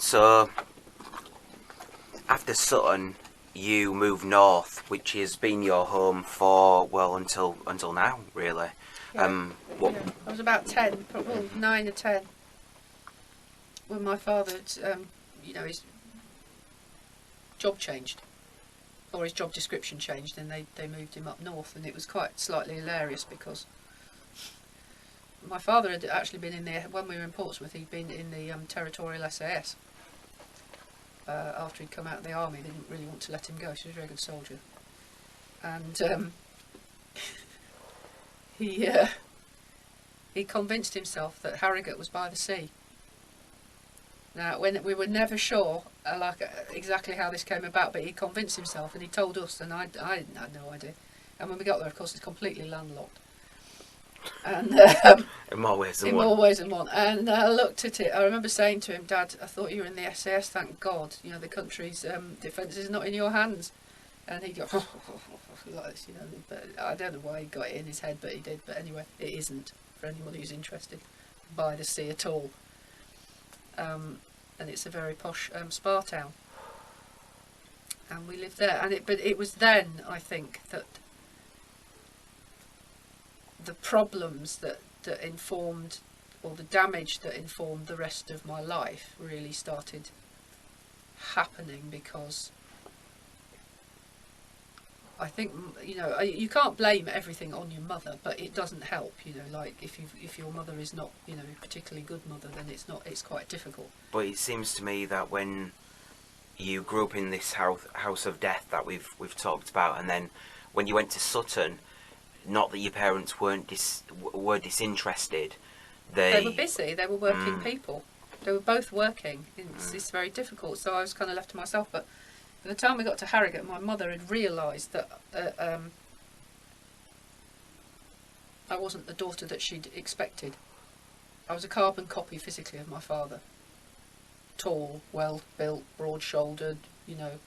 So, after Sutton, you moved north, which has been your home for, well, until now, really. Yeah. Yeah. I was about 10, well, 9 or 10, when my father, his job changed, or his job description changed, and they moved him up north, and it was quite slightly hilarious because my father had actually been in there when we were in Portsmouth. He'd been in the territorial SAS. After he'd come out of the army, they didn't really want to let him go. He was a very good soldier, and he convinced himself that Harrogate was by the sea. Now, when we were never sure exactly how this came about, but he convinced himself, and he told us, and I had no idea. And when we got there, of course, it's completely landlocked. And in more ways than one. And I looked at it. I remember saying to him, "Dad, I thought you were in the SAS. Thank God. You know, the country's defence is not in your hands." And he'd go like this, you know. But I don't know why he got it in his head, but he did. But anyway, it isn't for anyone who's interested by the sea at all. And it's a very posh spa town. And we lived there. But it was then, I think, that the problems that informed, or the damage that informed the rest of my life really started happening, because I think, you know, you can't blame everything on your mother, but it doesn't help, you know, like if your mother is not, you know, a particularly good mother, then it's quite difficult. But it seems to me that when you grew up in this house of death that we've talked about, and then when you went to Sutton, not that your parents were disinterested. They were busy. They were working people. They were both working. It's very difficult. So I was kind of left to myself. But by the time we got to Harrogate, my mother had realised that I wasn't the daughter that she'd expected. I was a carbon copy physically of my father. Tall, well-built, broad-shouldered, you know.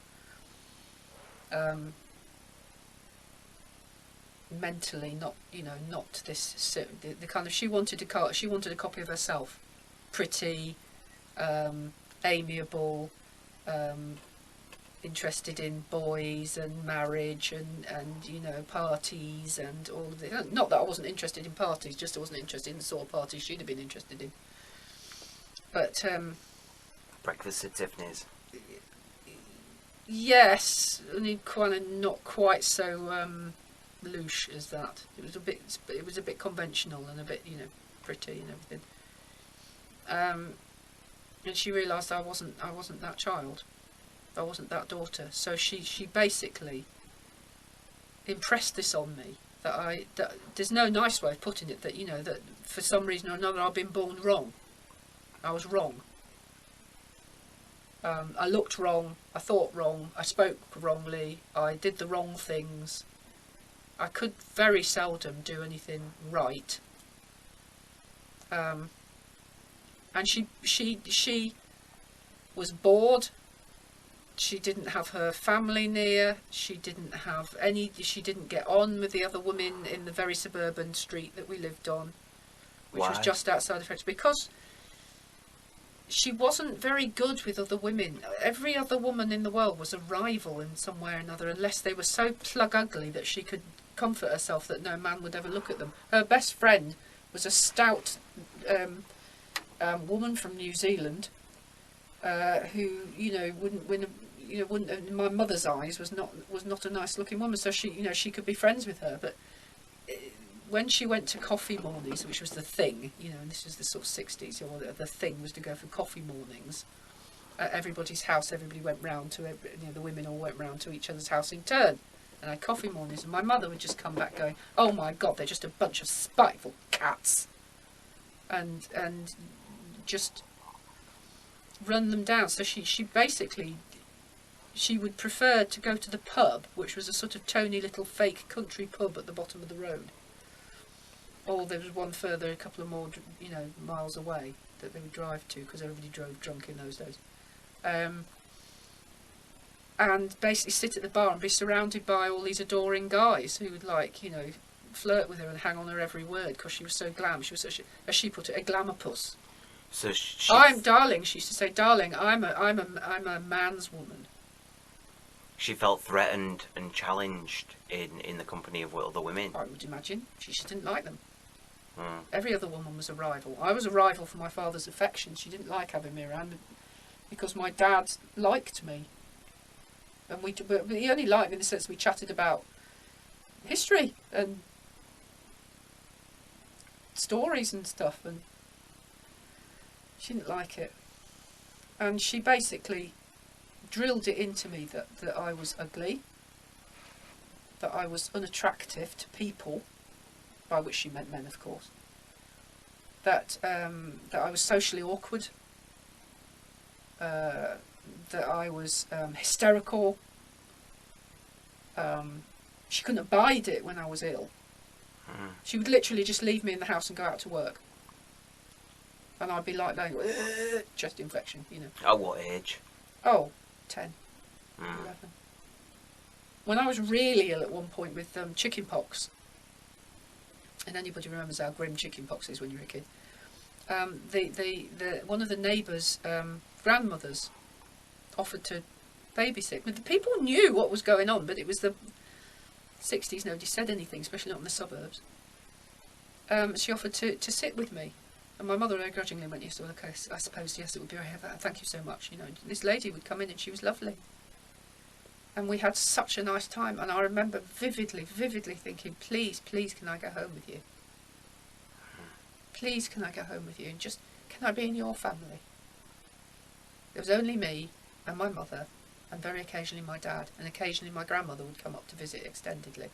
Mentally not this the kind of, she wanted a copy of herself, pretty, amiable, interested in boys and marriage and you know, parties and all of it. Not that I wasn't interested in parties, just I wasn't interested in the sort of parties she'd have been interested in. But breakfast at Tiffany's. Yes, only kind of not quite so louche as that. It was a bit conventional and a bit, you know, pretty and everything. And she realised I wasn't that child. I wasn't that daughter. So she basically impressed this on me, that there's no nice way of putting it, that, you know, that for some reason or another I've been born wrong. I was wrong. I looked wrong, I thought wrong, I spoke wrongly, I did the wrong things. I could very seldom do anything right. And she was bored. She didn't have her family near. She didn't get on with the other women in the very suburban street that we lived on, which was just outside of Harrogate, because she wasn't very good with other women. Every other woman in the world was a rival in some way or another, unless they were so plug ugly that she could comfort herself that no man would ever look at them. Her best friend was a stout woman from New Zealand, who, you know, wouldn't in my mother's eyes was not a nice looking woman. So she could be friends with her, but when she went to coffee mornings, which was the thing, you know, and this was the sort of 60s, or the thing was to go for coffee mornings at everybody's house. Everybody went round to, you know, the women all went round to each other's house in turn and had coffee mornings, and my mother would just come back going, "Oh my God, they're just a bunch of spiteful cats," and just run them down. So she basically, she would prefer to go to the pub, which was a sort of tony little fake country pub at the bottom of the road. Or there was one further, a couple of more, you know, miles away that they would drive to, because everybody drove drunk in those days. And basically sit at the bar and be surrounded by all these adoring guys who would, like, you know, flirt with her and hang on her every word because she was so glam. She was such, as she put it, a glamour puss. So I'm darling. She used to say, "Darling, I'm a man's woman." she felt threatened and challenged in the company of other women. I would imagine she just didn't like them. Mm. Every other woman was a rival. I was a rival for my father's affection. She didn't like having me around because my dad liked me, and but he only liked me in the sense we chatted about history and stories and stuff, and she didn't like it. And she basically drilled it into me that I was ugly, that I was unattractive to people, by which she meant men, of course. That I was socially awkward. That I was hysterical. She couldn't abide it when I was ill. Mm. She would literally just leave me in the house and go out to work. And I'd be like, chest infection, you know. At what age? Oh, 10, Mm. 11. When I was really ill at one point with chicken pox, and anybody remembers how grim chicken pox is when you're a kid, one of the neighbours' grandmothers offered to babysit. But the people knew what was going on, but it was the 60s, nobody said anything, especially not in the suburbs. She offered to sit with me. And my mother begrudgingly went, yes, well, okay, I suppose, yes, it would be very happy. Thank you so much. You know, this lady would come in and she was lovely. And we had such a nice time. And I remember vividly thinking, please, can I go home with you? Please, can I go home with you? And just, can I be in your family? There was only me and my mother, and very occasionally my dad, and occasionally my grandmother would come up to visit extendedly.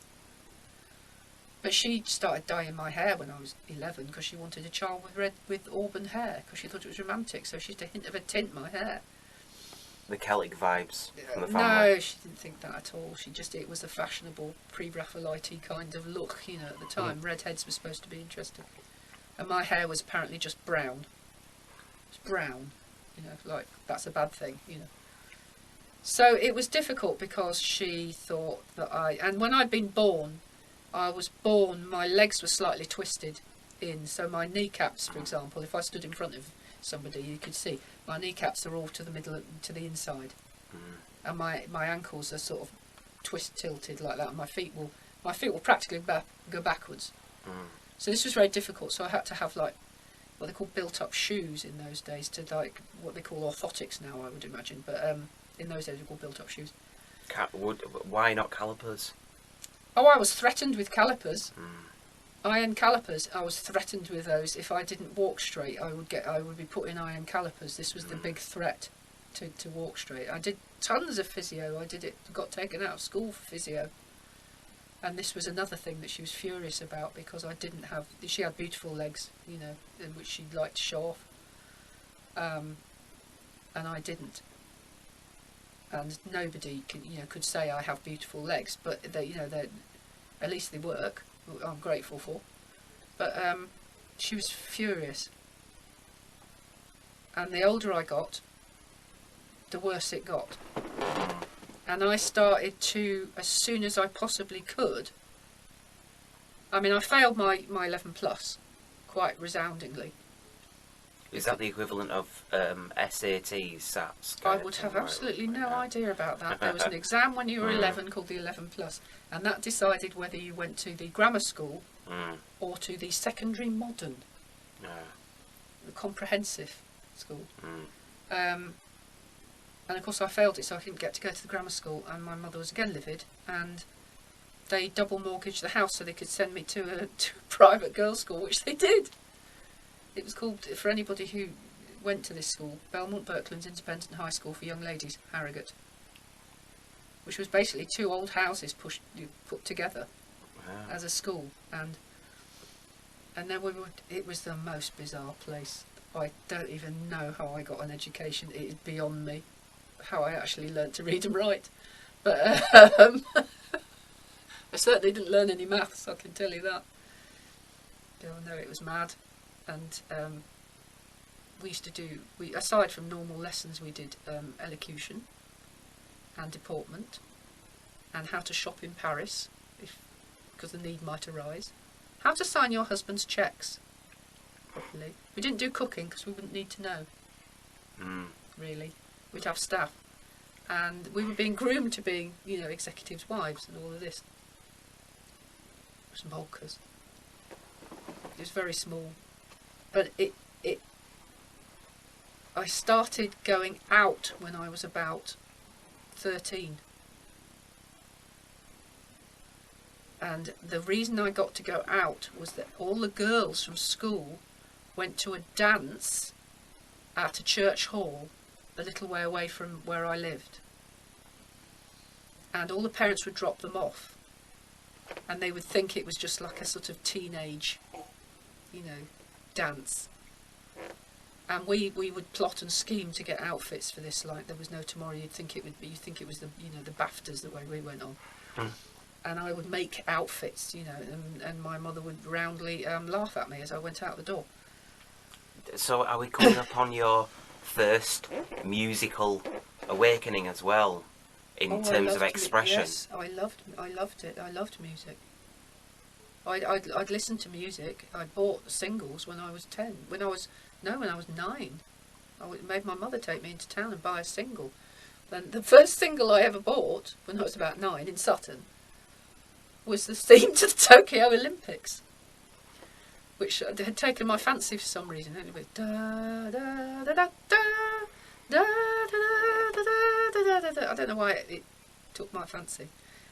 But she started dyeing my hair when I was 11 because she wanted a child with auburn hair because she thought it was romantic. So she used to hint of a tint my hair. The Celtic vibes from the family. No, she didn't think that at all. It was a fashionable pre-Raphaelite kind of look, you know, at the time. Redheads were supposed to be interesting. And my hair was apparently just brown. It's brown, you know, like that's a bad thing, you know. So it was difficult because she thought that and when I'd been born, my legs were slightly twisted in, so my kneecaps, for example, if I stood in front of somebody, you could see my kneecaps are all to the middle, to the inside, and my ankles are sort of tilted like that, and my feet will practically go backwards. So this was very difficult. So I had to have like what they call built-up shoes in those days, to like what they call orthotics now, I would imagine, but in those days they were called built-up shoes. Why not calipers? Oh, I was threatened with calipers. Iron calipers. I was threatened with those. If I didn't walk straight, I would be put in iron calipers. This was the big threat to walk straight. I did tons of physio. Got taken out of school for physio. And this was another thing that she was furious about because she had beautiful legs, you know, which she'd like to show off. And I didn't. And nobody could say I have beautiful legs, but at least they work. I'm grateful for. But she was furious. And the older I got, the worse it got. And I started to, as soon as I possibly could. I mean, I failed my 11 plus quite resoundingly. Is that the equivalent of SATs, SATs? I would have absolutely no idea about that. There was an exam when you were 11 called the 11 plus, and that decided whether you went to the grammar school or to the secondary modern, the comprehensive school. And of course I failed it, so I didn't get to go to the grammar school, and my mother was again livid, and they double mortgaged the house so they could send me to a private girls' school, which they did. It was called, for anybody who went to this school, Belmont Birkeland's Independent High School for Young Ladies, Harrogate, which was basically two old houses put together as a school, and then it was the most bizarre place. I don't even know how I got an education. It is beyond me how I actually learnt to read and write, but I certainly didn't learn any maths, I can tell you that. No, it was mad. And we used to aside from normal lessons, we did elocution and deportment and how to shop in Paris, because the need might arise, how to sign your husband's cheques. properly. We didn't do cooking because we wouldn't need to know, really. We'd have staff. And we were being groomed to being, executives' wives and all of this. Some Volkers. It was very small. But I started going out when I was about 13. And the reason I got to go out was that all the girls from school went to a dance at a church hall a little way away from where I lived. And all the parents would drop them off. And they would think it was just like a sort of teenage, dance. And we would plot and scheme to get outfits for this, like there was no tomorrow. You'd think it was the the BAFTAs the way we went on. And I would make outfits, and my mother would roundly laugh at me as I went out the door. So are we coming upon your first musical awakening as well, in terms of expression? Yes, I loved it. I loved music. I'd listen to music. I bought singles when I was 10. When I was 9. I made my mother take me into town and buy a single. And the first single I ever bought when I was about 9 in Sutton was the theme to the Tokyo Olympics, which had taken my fancy for some reason. And it was da da da da da da da da da da. I don't know why it took my fancy.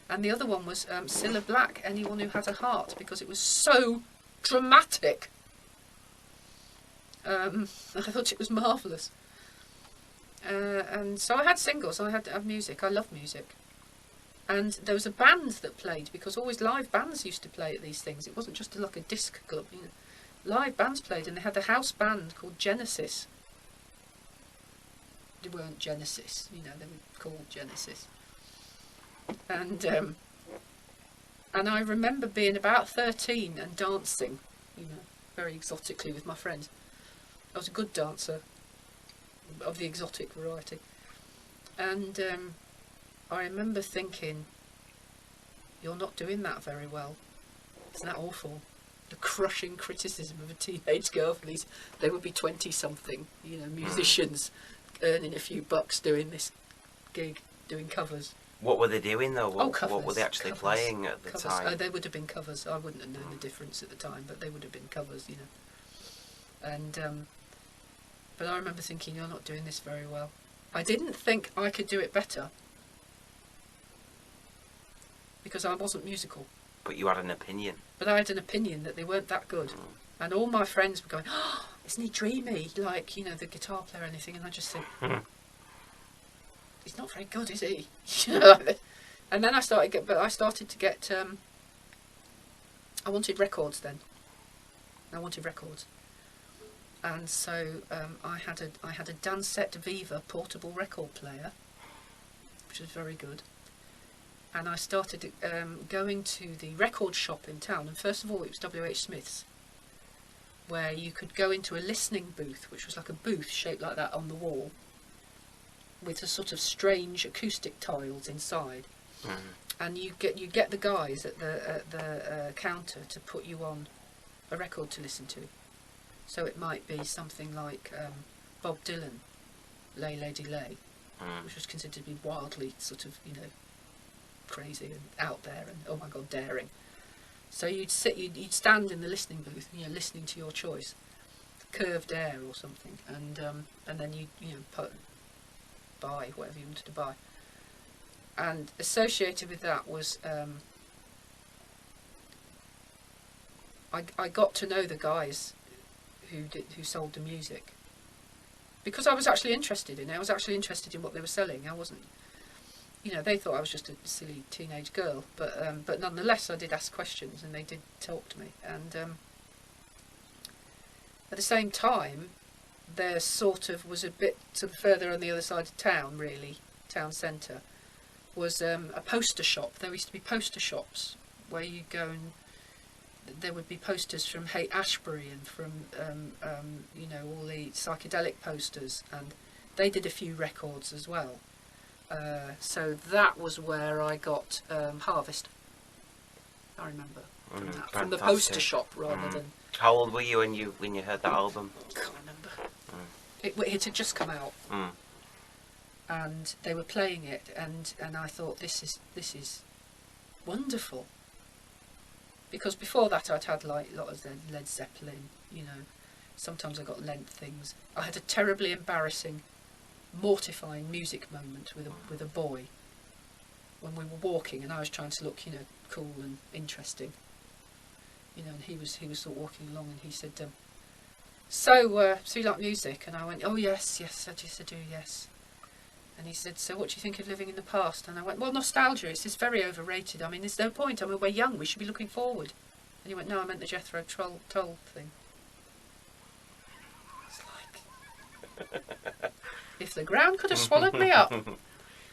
And the other one was Cilla Black, Anyone Who Has a Heart, because it was so dramatic. I thought it was marvellous. And so I had singles, I had to have music. I love music. And there was a band that played, because always live bands used to play at these things. It wasn't just like a disc club. Live bands played, and they had a house band called Genesis. They weren't Genesis, they were called Genesis. And I remember being about 13 and dancing, very exotically with my friends. I was a good dancer, of the exotic variety. And I remember thinking, you're not doing that very well. Isn't that awful? The crushing criticism of a teenage girl for these, they would be 20-something, musicians earning a few bucks doing this gig, doing covers. What were they doing though? Covers. What were they actually playing at the time? They would have been covers. I wouldn't have known the difference at the time, but they would have been covers, And but I remember thinking, you're not doing this very well. I didn't think I could do it better, because I wasn't musical. But you had an opinion. But I had an opinion that they weren't that good. And all my friends were going, oh, isn't he dreamy? Like, the guitar player or anything. And I just think, he's not very good, is he? And then I started to get, I wanted records then. I wanted records. And so I had a Dansette Viva portable record player, which was very good. And I started going to the record shop in town. And first of all, it was W.H. Smith's, where you could go into a listening booth, which was like a booth shaped like that on the wall, with a sort of strange acoustic tiles inside. And you get the guys at the counter to put you on a record to listen to. So it might be something like Bob Dylan, Lay Lady Lay, which was considered to be wildly sort of, crazy and out there and, oh my God, daring. So you'd stand in the listening booth, listening to your choice, Curved Air or something, and then you buy whatever you wanted to buy. And associated with that was I got to know the guys who sold the music, because I was actually interested in it. I was actually interested in what they were selling. I wasn't, they thought I was just a silly teenage girl, but nonetheless I did ask questions and they did talk to me. And at the same time, there sort of was a bit sort of further on the other side of town, really, town centre, was a poster shop. There used to be poster shops where you go and there would be posters from Haight-Ashbury and from all the psychedelic posters, and they did a few records as well. So that was where I got Harvest. I remember from the poster shop rather than How old were you when you heard that album? Can't remember. It had just come out, and they were playing it, and I thought this is wonderful. Because before that I'd had like a lot of Led Zeppelin, you know. Sometimes I got Lent things. I had a terribly embarrassing, mortifying music moment with a boy when we were walking, and I was trying to look, you know, cool and interesting. You know, and he was sort of walking along, and he said, so you like music? And I went, oh yes, I do, yes. And he said, so what do you think of living in the past? And I went, well, nostalgia, it's just very overrated. I mean, there's no point. I mean, we're young, we should be looking forward. And he went, no, I meant the Jethro Tull thing. It's like, if the ground could have swallowed me up.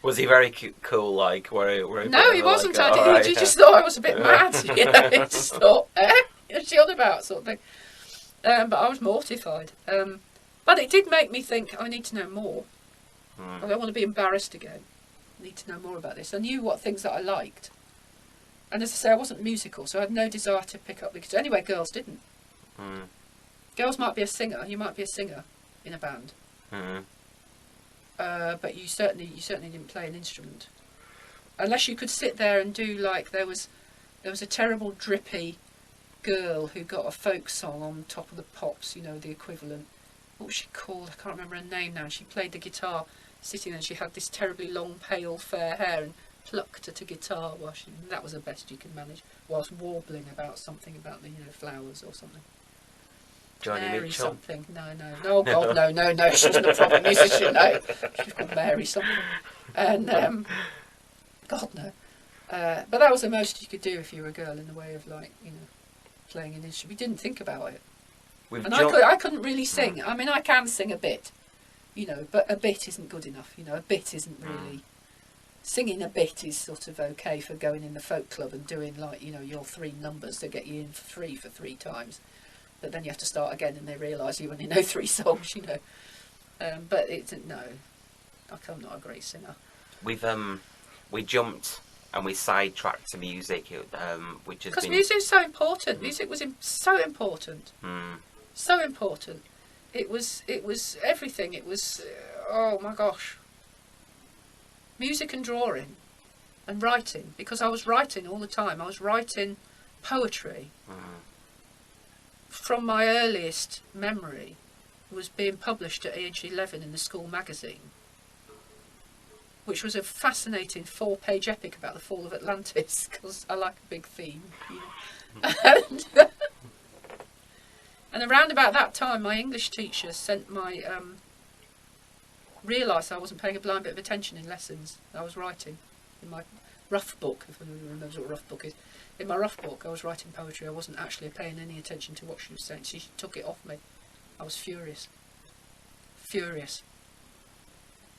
Was he very cool, like, No, he wasn't. Like, he just thought I was a bit mad. You know, he just thought, what's she on about, sort of thing. But I was mortified. But it did make me think, I need to know more. I don't want to be embarrassed again. I need to know more about this. I knew what things that I liked. And as I say, I wasn't musical, so I had no desire to pick up the guitar. Anyway, girls didn't. Girls might be a singer. You might be a singer in a band. But you certainly didn't play an instrument. Unless you could sit there and do, like, there was a terrible drippy girl who got a folk song on Top of the Pops, you know, the equivalent. What was she called? I can't remember her name now. She played the guitar sitting there, and she had this terribly long, pale, fair hair, and plucked at a guitar while that was the best you could manage, whilst warbling about something about the, you know, flowers or something. Johnny Mary Mitchell. something. No. Oh God, no. She wasn't a proper musician. No, she was called Mary something. And God no. But that was the most you could do if you were a girl, in the way of, like, you know, playing an instrument. We didn't think about it. I couldn't really sing. I mean, I can sing a bit, you know, but a bit isn't good enough. You know, a bit isn't really. Singing a bit is sort of okay for going in the folk club and doing, like, you know, your 3 numbers to get you in for 3 times. But then you have to start again, and they realise you only know 3 songs, you know. But no, I'm not a great singer. We jumped and we sidetracked to music, which has because music is so important. Music was so important, so important. It was everything. It was oh my gosh. Music and drawing, and writing, because I was writing all the time. I was writing poetry. From my earliest memory, was being published at age 11 in the school magazine, which was a fascinating 4-page epic about the fall of Atlantis, because I like a big theme, you know. And around about that time, my English teacher sent my realised I wasn't paying a blind bit of attention in lessons. I was writing in my rough book, if anyone remembers what a rough book is. In my rough book, I was writing poetry. I wasn't actually paying any attention to what she was saying. She took it off me. I was furious.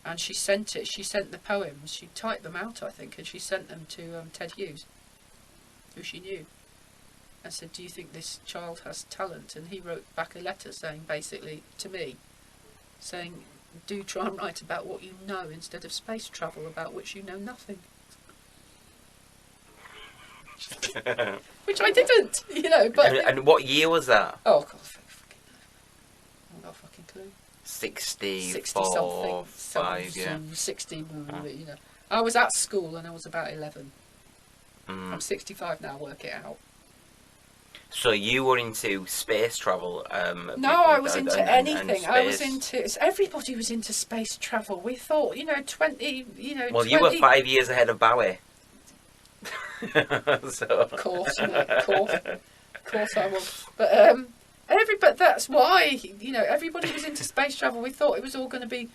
And she sent it. She sent the poems. She typed them out, I think, and she sent them to Ted Hughes, who she knew, and said, "Do you think this child has talent?" And he wrote back a letter saying, basically, to me, saying, "Do try and write about what you know instead of space travel, about which you know nothing." Which I didn't, you know. But and what year was that? Oh God, I fucking know. I haven't got a fucking clue. 60 something, 5, yeah. 60, you know. I was at school and I was about 11. I'm 65 now. Work it out. So you were into space travel? No, I was into anything. I was into. Everybody was into space travel. We thought, you know, 20. You know. Well, 20, you were 5 years ahead of Bowie. So. Of course, mate, of course I was. But that's why, you know, everybody was into space travel. We thought it was all going to be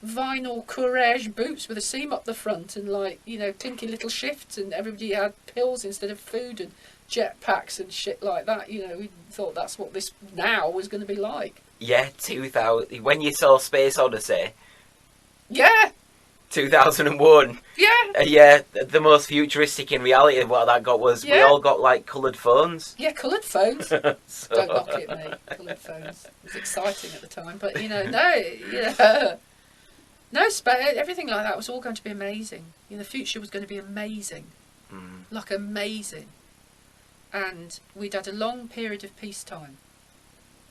vinyl courage boots with a seam up the front and, like, you know, clinky little shifts, and everybody had pills instead of food and jetpacks and shit like that. You know, we thought that's what this now was going to be like. Yeah, 2000. When you saw Space Odyssey. Yeah. 2001. Yeah. Yeah, the most futuristic in reality of what that got was we all got, like, coloured phones. Yeah, coloured phones. So. Don't knock it, mate. Coloured phones. It was exciting at the time, but, you know, no, everything like that was all going to be amazing. You know, the future was going to be amazing. Like, amazing. And we'd had a long period of peacetime.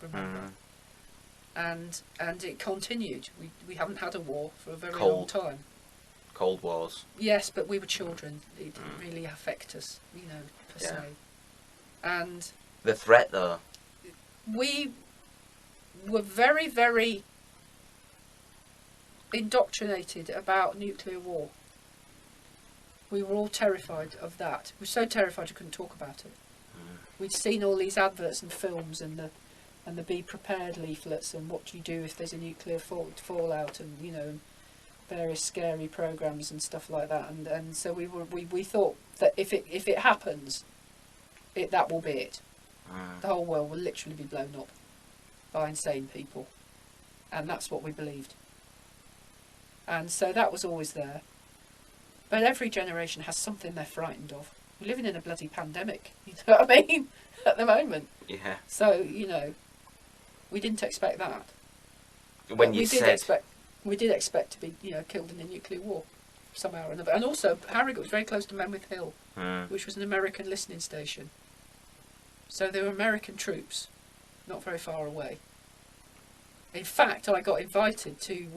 remember. And it continued. We haven't had a war for a very long Cold. time. Cold Wars. Yes, but we were children. It didn't really affect us, per se. And The threat, though. we were very, very indoctrinated about nuclear war. We were all terrified of that. We were so terrified we couldn't talk about it. We'd seen all these adverts and films and the Be Prepared leaflets and what do you do if there's a nuclear fallout and various scary programs and stuff like that. And so we thought that if it happens, that will be it. The whole world will literally be blown up by insane people, and that's what we believed. And so that was always there. But every generation has something they're frightened of. We're living in a bloody pandemic, you know what I mean, at the moment. Yeah. So, we didn't expect that. When you said... We did expect to be, killed in a nuclear war somehow or another. And also, Harrogate was very close to Menwith Hill, which was an American listening station. So there were American troops not very far away. In fact, I got invited to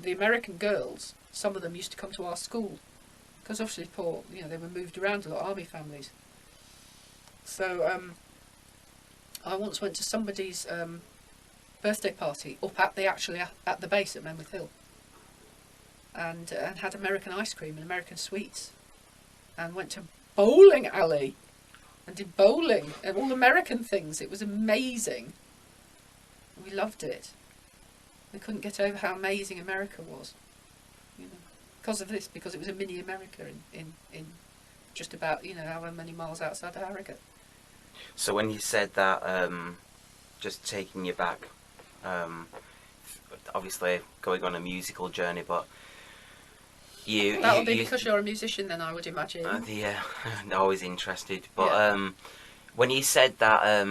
the American girls. Some of them used to come to our school because obviously they were moved around a lot, army families. So I once went to somebody's birthday party up at the base at Menwith Hill, and had American ice cream and American sweets, and went to bowling alley and did bowling and all American things. It was amazing. We loved it. We couldn't get over how amazing America was, because of this, because it was a mini America in just about however many miles outside of Harrogate. So when you said that, just taking you back, obviously going on a musical journey, but that would be because you're a musician, then I would imagine. Yeah, always interested. But when you said that,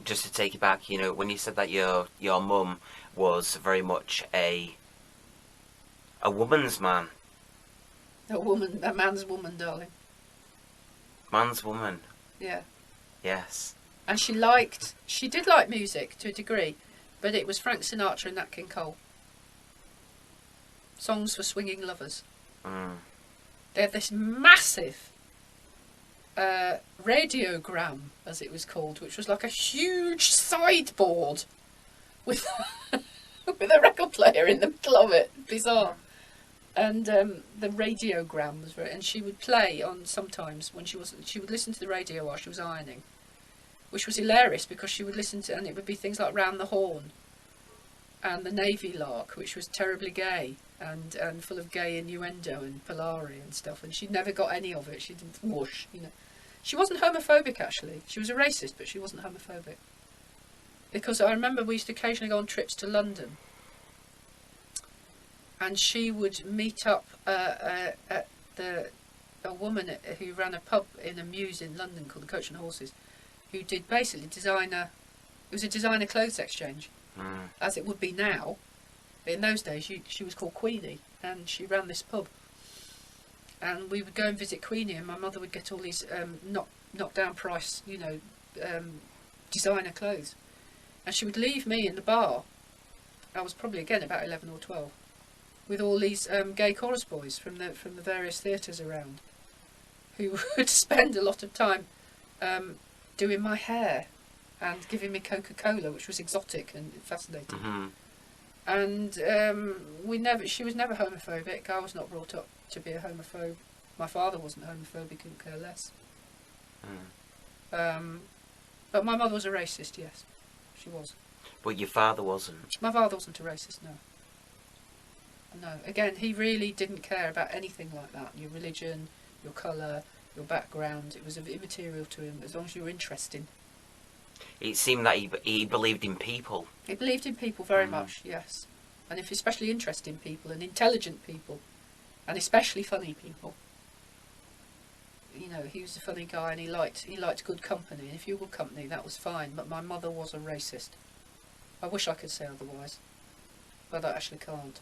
just to take you back, when you said that your mum was very much a woman's man. A man's woman, darling. Man's woman. Yeah. Yes. And she did like music to a degree, but it was Frank Sinatra and Nat King Cole. Songs for swinging lovers. They had this massive radiogram, as it was called, which was like a huge sideboard with with a record player in the middle of it. Bizarre. And the radiogram was and she would play on sometimes when she would listen to the radio while she was ironing, which was hilarious because she would listen to, and it would be things like Round the Horn and the Navy Lark, which was terribly gay and full of gay innuendo and Polari and stuff, and she never got any of it. She didn't whoosh, She wasn't homophobic, actually. She was a racist, but she wasn't homophobic. Because I remember we used to occasionally go on trips to London, and she would meet up at a woman who ran a pub in a mews in London called the Coach and Horses, who did basically designer. It was a designer clothes exchange, as it would be now. But in those days, she was called Queenie, and she ran this pub. And we would go and visit Queenie, and my mother would get all these knock down price, designer clothes, and she would leave me in the bar. I was probably again about 11 or 12, with all these gay chorus boys from the various theatres around, who would spend a lot of time doing my hair and giving me Coca-Cola, which was exotic and fascinating. Mm-hmm. And she was never homophobic. I was not brought up to be a homophobe. My father wasn't homophobic, couldn't care less. But my mother was a racist, yes. She was. But your father wasn't? My father wasn't a racist, no. No. Again, he really didn't care about anything like that. Your religion, your colour, your background. It was immaterial to him, as long as you were interesting. It seemed that he believed in people. He believed in people very much, yes. And especially interesting people and intelligent people. And especially funny people. He was a funny guy, and he liked good company. And if you were good company, that was fine. But my mother was a racist. I wish I could say otherwise, but I actually can't.